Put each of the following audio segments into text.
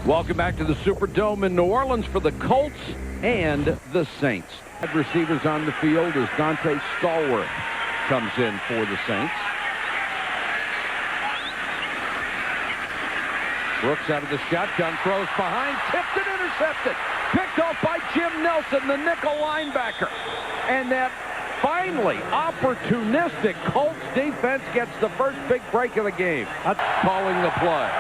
Welcome back to the Superdome in New Orleans for the Colts and the Saints. Receivers on the field as Dante Stallworth comes in for the Saints. Brooks out of the shotgun, throws behind, tipped and intercepted. Picked off by Jim Nelson, the nickel linebacker. And that finally opportunistic Colts defense gets the first big break of the game. Calling the play.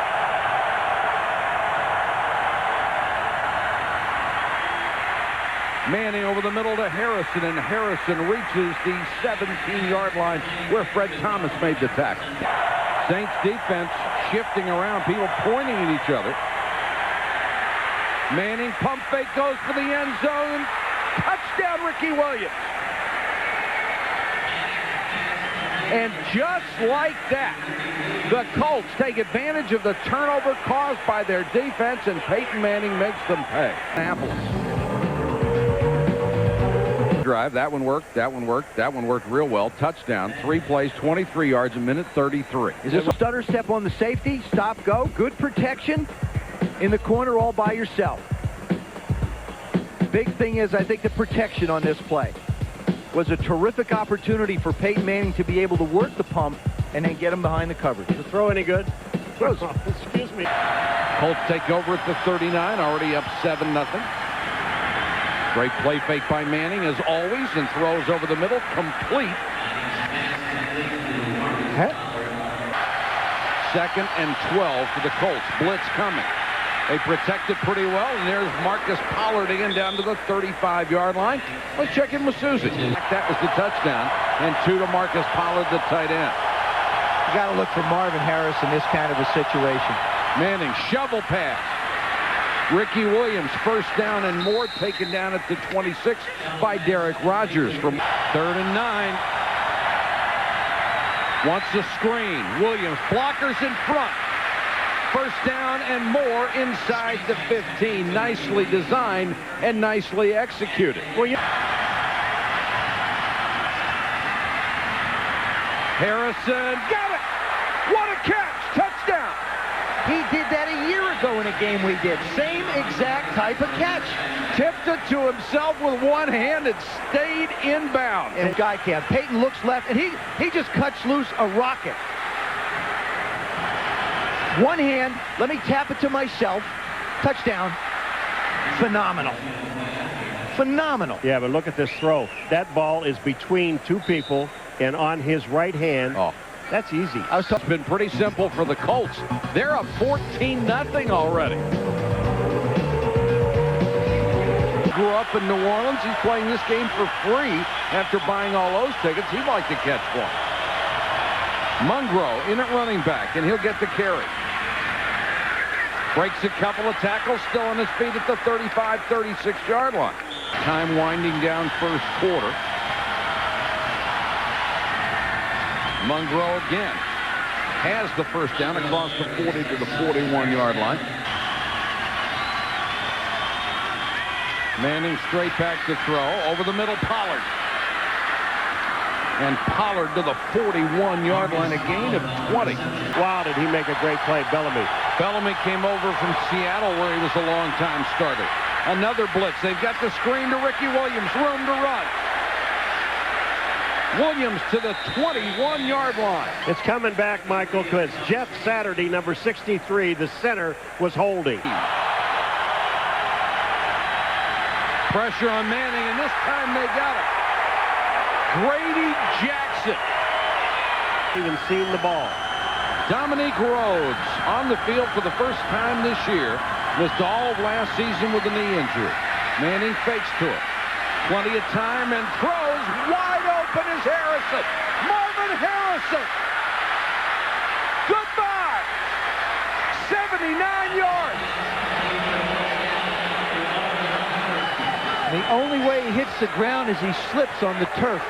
Manning over the middle to Harrison, and Harrison reaches the 17-yard line where Fred Thomas made the tackle. Saints defense shifting around, people pointing at each other. Manning pump fake goes for the end zone. Touchdown, Ricky Williams. And just like that, the Colts take advantage of the turnover caused by their defense, and Peyton Manning makes them pay. Indianapolis. Drive. That one worked. That one worked. That one worked real well. Touchdown. 3 plays, 23 yards, a minute 33. Is this a stutter step on the safety? Stop, go. Good protection in the corner all by yourself. Big thing is, I think, the protection on this play was a terrific opportunity for Peyton Manning to be able to work the pump and then get him behind the coverage. The throw any good? Excuse me. Colts take over at the 39, already up 7-0. Great play fake by Manning, as always, and throws over the middle, complete. Second and 12 for the Colts. Blitz coming. They protect it pretty well, and there's Marcus Pollard again down to the 35-yard line. Let's check in with Susie. That was the touchdown, and 2 to Marcus Pollard, the tight end. You got to look for Marvin Harris in this kind of a situation. Manning, shovel pass. Ricky Williams, first down and more, taken down at the 26 by Derek Rogers from 3rd and 9. Wants a screen. Williams, blockers in front. First down and more inside the 15. Nicely designed and nicely executed. Harrison got it. What a catch. Touchdown. He did that a year ago in a game we did. Same exact type of catch. Tipped it to himself with one hand and stayed inbound. And guy can't. Peyton looks left, and he just cuts loose a rocket. One hand, let me tap it to myself. Touchdown. Phenomenal. Phenomenal. Yeah, but look at this throw. That ball is between 2 people and on his right hand. Oh. That's easy. It's been pretty simple for the Colts. They're up 14-0 already. Grew up in New Orleans. He's playing this game for free after buying all those tickets. He'd like to catch one. Mungro in at running back, and he'll get the carry. Breaks a couple of tackles, still on his feet at the 35, 36-yard line. Time winding down first quarter. Mungro again has the first down across the 40 to the 41-yard line. Manning straight back to throw. Over the middle, Pollard. And Pollard to the 41-yard line, a gain of 20. Wow, did he make a great play, Bellamy. Bellamy came over from Seattle, where he was a long-time starter. Another blitz. They've got the screen to Ricky Williams. Room to run. Williams to the 21-yard line. It's coming back, Michael, because Jeff Saturday, number 63, the center, was holding. Pressure on Manning, and this time they got it. Grady Jackson. Even seen the ball. Dominique Rhodes on the field for the first time this year. Missed all of last season with a knee injury. Manning fakes to it. Plenty of time and throws. Wide open is Harrison. Marvin Harrison. Goodbye. 79 yards. The only way he hits the ground is he slips on the turf.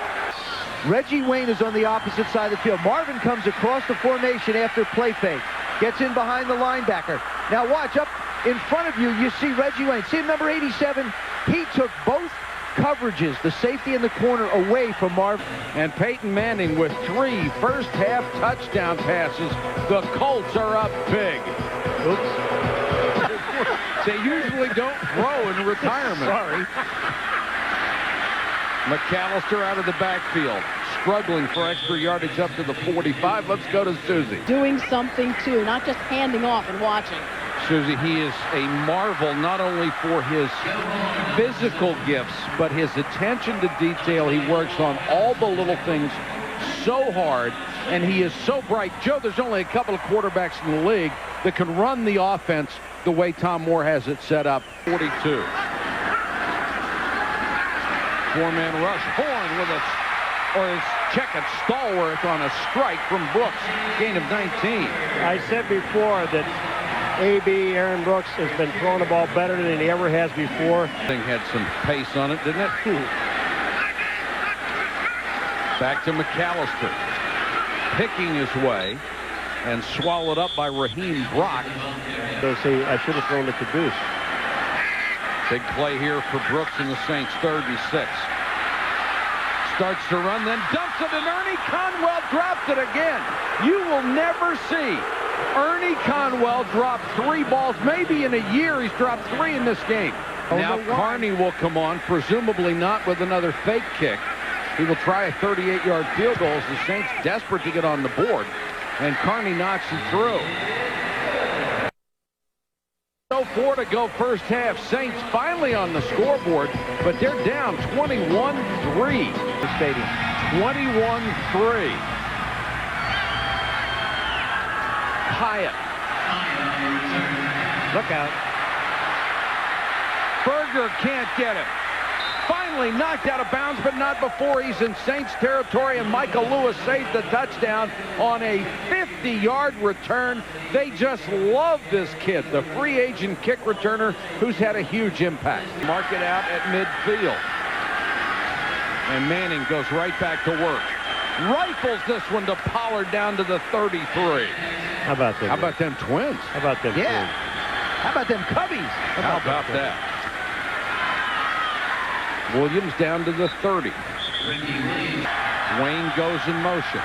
Reggie Wayne is on the opposite side of the field. Marvin comes across the formation after play fake. Gets in behind the linebacker. Now watch, up in front of you, you see Reggie Wayne. See number 87? He took both coverages, the safety and the corner, away from Marvin. And Peyton Manning with 3 first-half touchdown passes. The Colts are up big. Oops. retirement. Sorry. McAllister out of the backfield, struggling for extra yardage up to the 45. Let's go to Susie. Doing something, too, not just handing off and watching. Susie, he is a marvel not only for his physical gifts, but his attention to detail. He works on all the little things so hard, and he is so bright. Joe, there's only a couple of quarterbacks in the league that can run the offense the way Tom Moore has it set up. 42. Four-man rush. Horn with a, or his check-it stalwart on a strike from Brooks. Gain of 19. I said before that A.B. Aaron Brooks has been throwing the ball better than he ever has before. Thing had some pace on it, didn't it? Back to McAllister. Picking his way and swallowed up by Raheem Brock. So see, I should have thrown it to Deuce. Big play here for Brooks and the Saints. 3rd and 6. Starts to run, then dumps it, and Ernie Conwell drops it again. You will never see Ernie Conwell drop 3 balls. Maybe in a year he's dropped 3 in this game. Now Carney will come on, presumably not with another fake kick. He will try a 38-yard field goal as the Saints desperate to get on the board. And Carney knocks it through. 4 to go first half. Saints finally on the scoreboard, but they're down 21-3. The stadium. 21-3. Hyatt. Look out. Berger can't get it. Finally knocked out of bounds, but not before he's in Saints territory, and Michael Lewis saves the touchdown on a 50-yard return. They just love this kid, the free agent kick returner who's had a huge impact. Mark it out at midfield. And Manning goes right back to work. Rifles this one to Pollard down to the 33. How about them? How about them twins? How about them? Yeah. Twins? How about them Cubbies? How about that? Williams down to the 30. Wayne goes in motion.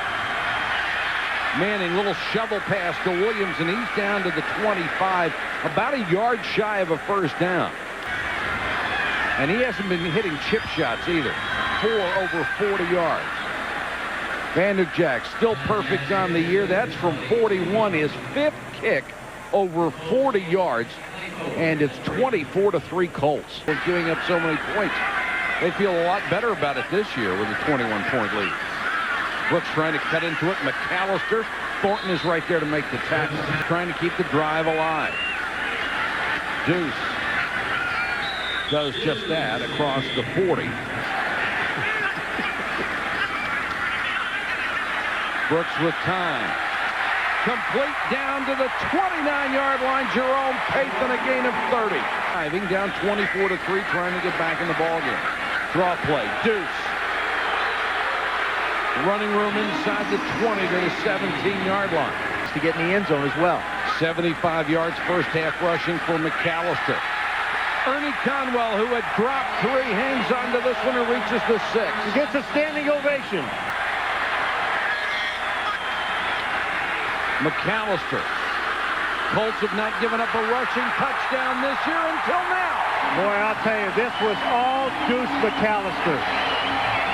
Manning, little shovel pass to Williams, and he's down to the 25, about a yard shy of a first down. And he hasn't been hitting chip shots either. 4 over 40 yards. Vanderjack still perfect on the year. That's from 41, his 5th kick over 40 yards, and it's 24-3 Colts. They're giving up so many points. They feel a lot better about it this year with a 21-point lead. Brooks trying to cut into it. McAllister. Thornton is right there to make the tackle. Trying to keep the drive alive. Deuce does just that across the 40. Brooks with time. Complete down to the 29-yard line. Jerome Pathan, a gain of 30. Driving down 24-3, trying to get back in the ballgame. Draw play. Deuce. Running room inside the 20 to the 17-yard line. To get in the end zone as well. 75 yards first half rushing for McAllister. Ernie Conwell, who had dropped 3, hangs on to this one and reaches the 6. He gets a standing ovation. McAllister. Colts have not given up a rushing touchdown this year until now. Boy, I'll tell you, this was all Deuce McAllister.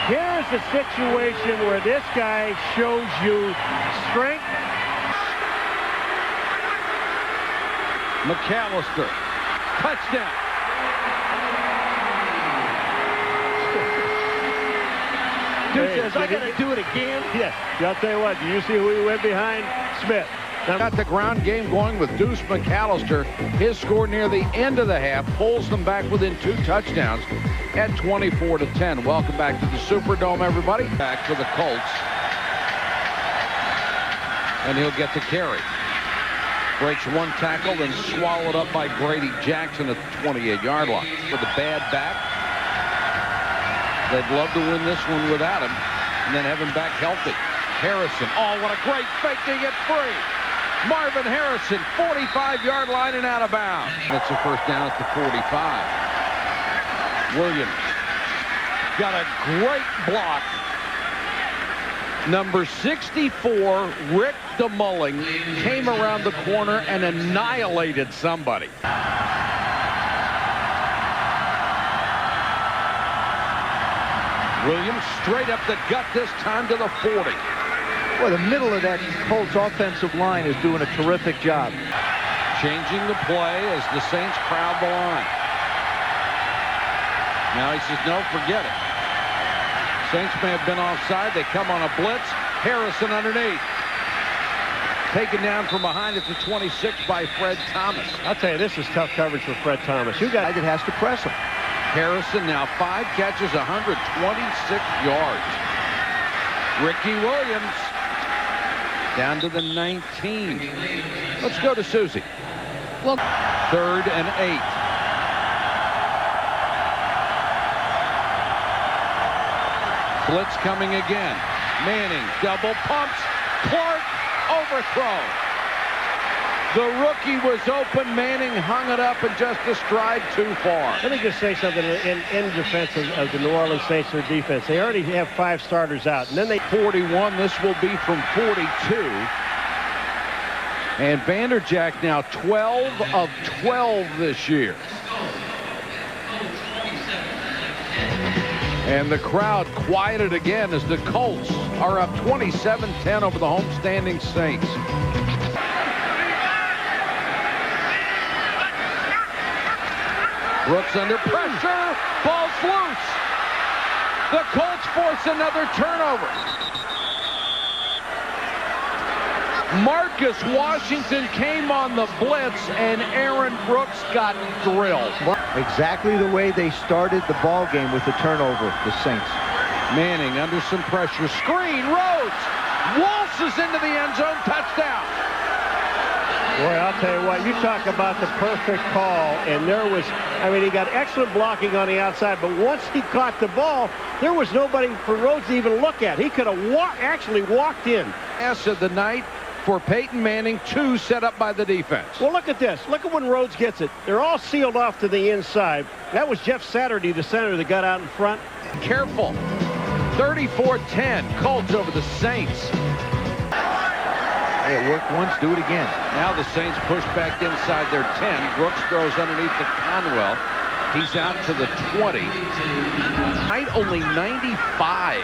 Here's a situation where this guy shows you strength. McAllister. Touchdown. Deuce says, I got to do it again. Yeah, I'll tell you what, do you see who he went behind? Smith. Got the ground game going with Deuce McAllister. His score near the end of the half pulls them back within 2 touchdowns at 24-10. Welcome back to the Superdome, everybody. Back for the Colts. And he'll get the carry. Breaks 1 tackle, then swallowed up by Grady Jackson at the 28-yard line. With a bad back. They'd love to win this one without him and then have him back healthy. Harrison. Oh, what a great fake to get free. Marvin Harrison, 45-yard line and out of bounds. That's a first down at the 45. Williams got a great block. Number 64, Rick DeMulling, came around the corner and annihilated somebody. Williams straight up the gut this time to the 40. Well, the middle of that Colts offensive line is doing a terrific job. Changing the play as the Saints crowd the line. Now he says, no, forget it. Saints may have been offside. They come on a blitz. Harrison underneath. Taken down from behind at the 26 by Fred Thomas. I'll tell you, this is tough coverage for Fred Thomas. You got that has to press him. Harrison now 5 catches, 126 yards. Ricky Williams down to the 19. Let's go to Susie. Well, 3rd and 8. Blitz coming again. Manning double pumps. Clark overthrow. The rookie was open. Manning hung it up and just a stride too far. Let me just say something in defense of the New Orleans Saints, their defense. They already have 5 starters out, and then they 41. This will be from 42. And Vanderjagt now 12 of 12 this year. And the crowd quieted again as the Colts are up 27-10 over the homestanding Saints. Brooks under pressure. Ball's loose. The Colts force another turnover. Marcus Washington came on the blitz, and Aaron Brooks got drilled. Exactly the way they started the ball game with the turnover, the Saints. Manning under some pressure. Screen. Rhodes waltzes into the end zone. Touchdown. Boy, I'll tell you what, you talk about the perfect call, and there was, I mean, he got excellent blocking on the outside, but once he caught the ball, there was nobody for Rhodes to even look at. He could have actually walked in. Pass of the night for Peyton Manning, 2 set up by the defense. Well, look at this. Look at when Rhodes gets it. They're all sealed off to the inside. That was Jeff Saturday, the center, that got out in front. Careful. 34-10, Colts over the Saints. Hey, it worked once, do it again. Now the Saints push back inside their 10. Brooks throws underneath to Conwell. He's out to the 20. Height only 95.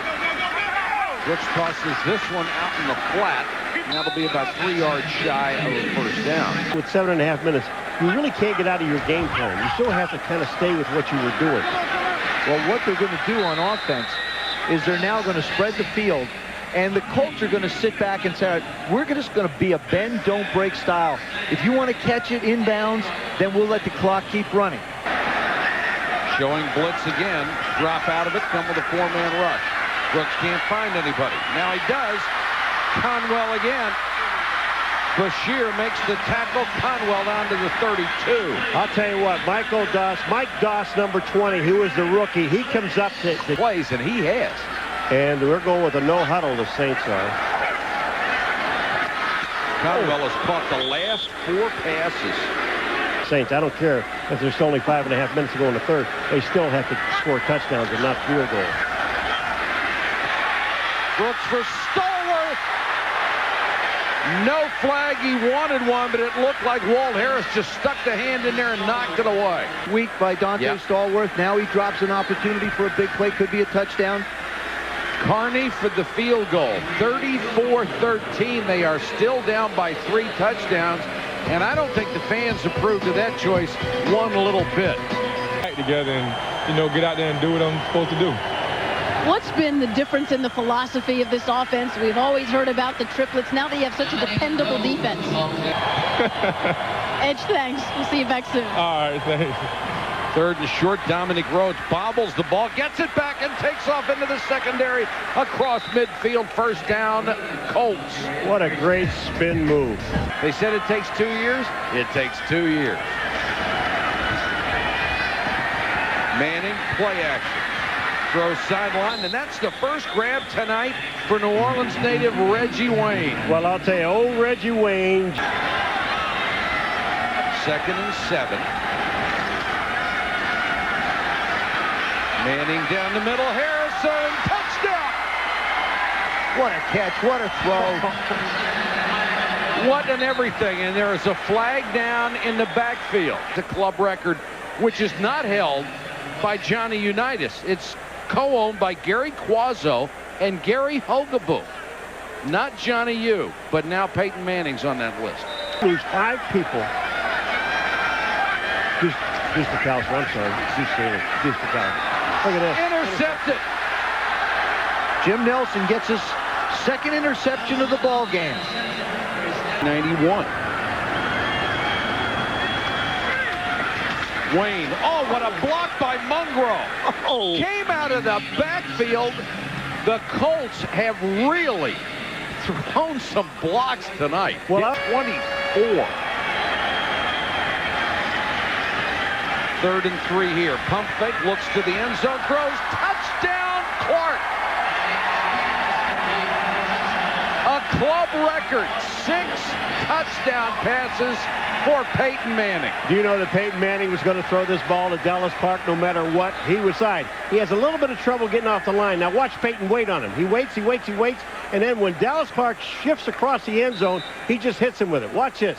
Brooks tosses this one out in the flat. And that'll be about 3 yards shy of a first down. With 7.5 minutes, you really can't get out of your game plan. You still have to kind of stay with what you were doing. Well, what they're going to do on offense is they're now going to spread the field, and the Colts are going to sit back and say, we're just going to be a bend, don't break style. If you want to catch it inbounds, then we'll let the clock keep running. Showing blitz again. Drop out of it, come with a 4-man rush. Brooks can't find anybody. Now he does. Conwell again. Bashir makes the tackle. Conwell down to the 32. I'll tell you what, Mike Doss, number 20, who is the rookie, he comes up to plays, and he has. And we're going with a no huddle, the Saints are. Conwell has caught the last 4 passes. Saints, I don't care if there's only 5.5 minutes to go in the third. They still have to score touchdowns and not field goals. Brooks for Stallworth. No flag. He wanted one, but it looked like Walt Harris just stuck the hand in there and knocked it away. Weak by Dante Stallworth. Now he drops an opportunity for a big play. Could be a touchdown. Carney for the field goal. 34-13. They are still down by 3 touchdowns. And I don't think the fans approved of that choice one little bit. Together and, get out there and do what I'm supposed to do. what's been the difference in the philosophy of this offense? We've always heard about the triplets. Now they have such a dependable defense. Edge, thanks. We'll see you back soon. All right, thanks. Third and short, Dominic Rhodes bobbles the ball, gets it back, and takes off into the secondary across midfield. First down, Colts. What a great spin move. They said it takes 2 years. It takes 2 years. Manning, play action. Throws sideline, and that's the first grab tonight for New Orleans native Reggie Wayne. Well, I'll tell you, old Reggie Wayne. 2nd and 7. Manning down the middle, Harrison, touchdown! What a catch, what a throw. What an everything, and there is a flag down in the backfield. The club record, which is not held by Johnny Unitas. It's co-owned by Gary Quazzo and Gary Hogaboo. Not Johnny U, but now Peyton Manning's on that list. Lose 5 people. Just the Cowboys. I'm sorry. Just the Cowboys. Look at this. Intercepted. Jim Nelson gets his second interception of the ball game. 91. Wayne. Oh, what a block by Mungro. Oh. Came out of the backfield. The Colts have really thrown some blocks tonight. Well, 24. 3rd and 3 here. Pump fake, looks to the end zone, throws. Touchdown, Clark. A club record, 6 touchdown passes for Peyton Manning. Do you know that Peyton Manning was going to throw this ball to Dallas Clark no matter what? He was side. He has a little bit of trouble getting off the line. Now watch Peyton wait on him. He waits, and then when Dallas Clark shifts across the end zone, he just hits him with it. Watch this.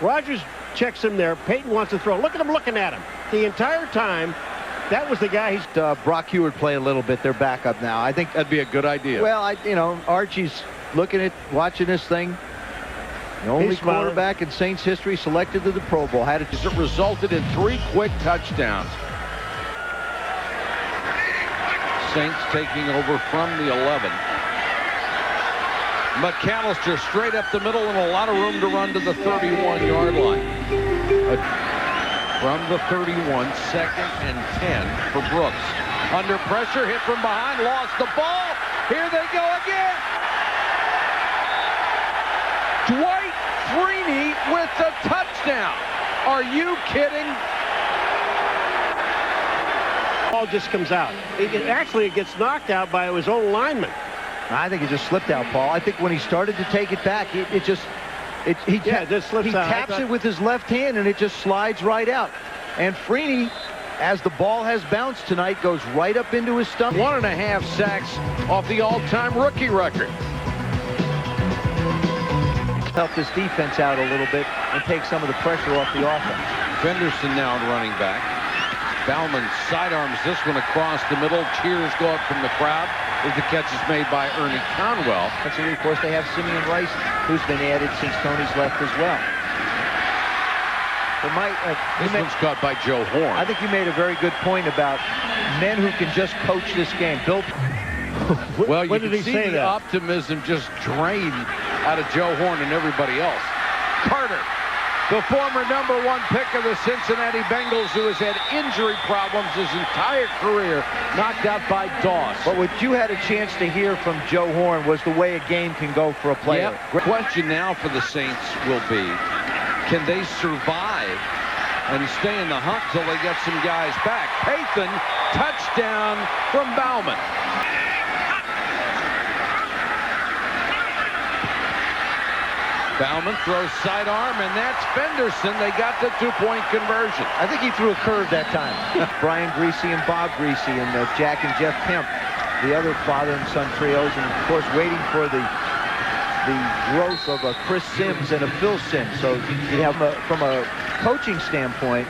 Rogers checks him there. Peyton wants to throw. Look at him looking at him. The entire time, that was the guy. He's Brock Heward play a little bit. They're backup now. I think that'd be a good idea. Well, Archie's watching this thing. The only quarterback in Saints history selected to the Pro Bowl. It resulted in 3 quick touchdowns. Saints taking over from the 11. McAllister straight up the middle and a lot of room to run to the 31-yard line. From the 31, 2nd and 10 for Brooks. Under pressure, hit from behind, lost the ball. Here they go again. Dwight Freeney with the touchdown. Are you kidding? Ball just comes out. It gets knocked out by his own lineman. I think it just slipped out, Paul. I think when he started to take it back, he just slips out. Taps it with his left hand, and it just slides right out. And Freeney, as the ball has bounced tonight, goes right up into his stomach. 1.5 sacks off the all-time rookie record. Help this defense out a little bit and take some of the pressure off the offense. Fenderson now running back. Bauman sidearms this one across the middle. Cheers go up from the crowd as the catch is made by Ernie Conwell. Of course, they have Simeon Rice, who's been added since Tony's left as well. This one's caught by Joe Horn. I think you made a very good point about men who can just coach this game. Bill. Well, you can see the optimism just drain out of Joe Horn and everybody else. Carter, the former #1 pick of the Cincinnati Bengals, who has had injury problems his entire career, knocked out by Doss. But what you had a chance to hear from Joe Horn was the way a game can go for a player. Yep. Question now for the Saints will be, can they survive and stay in the hunt till they get some guys back? Pathan, touchdown from Bauman. Bauman throws sidearm, and that's Fenderson. They got the 2-point conversion. I think he threw a curve that time. Brian Greasy and Bob Greasy and Jack and Jeff Kemp, the other father and son trios, and of course waiting for the growth of a Chris Sims and a Phil Sims. So you have from a coaching standpoint,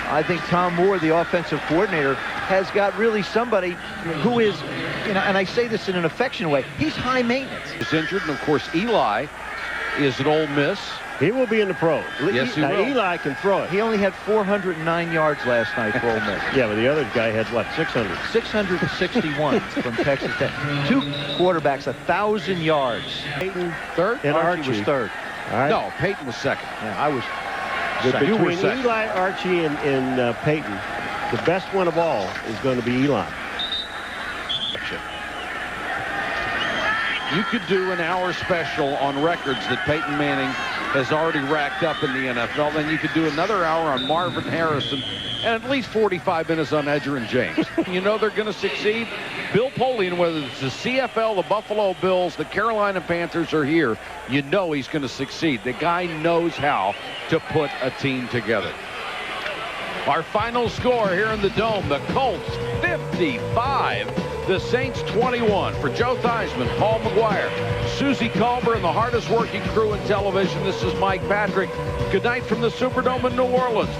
I think Tom Moore, the offensive coordinator, has got really somebody who is, and I say this in an affectionate way, he's high maintenance. He's injured, and of course Eli is an Ole Miss. He will be in the pros. Yes, he will. Eli can throw it. He only had 409 yards last night for Ole Miss. Yeah, but the other guy had, what, 600? 661 from Texas Tech. 2 quarterbacks, 1,000 yards. Peyton third, and Archie was third. All right. No, Peyton was second. Yeah, I was second. You were Between second. Eli, Archie, and Peyton, the best one of all is going to be Eli. You could do an hour special on records that Peyton Manning has already racked up in the NFL. Then you could do another hour on Marvin Harrison and at least 45 minutes on Edgerrin James. You know they're going to succeed. Bill Polian, whether it's the CFL, the Buffalo Bills, the Carolina Panthers are here, you know he's going to succeed. The guy knows how to put a team together. Our final score here in the Dome, the Colts 55, the Saints 21. For Joe Theismann, Paul McGuire, Susie Culber, and the hardest working crew in television, this is Mike Patrick. Good night from the Superdome in New Orleans.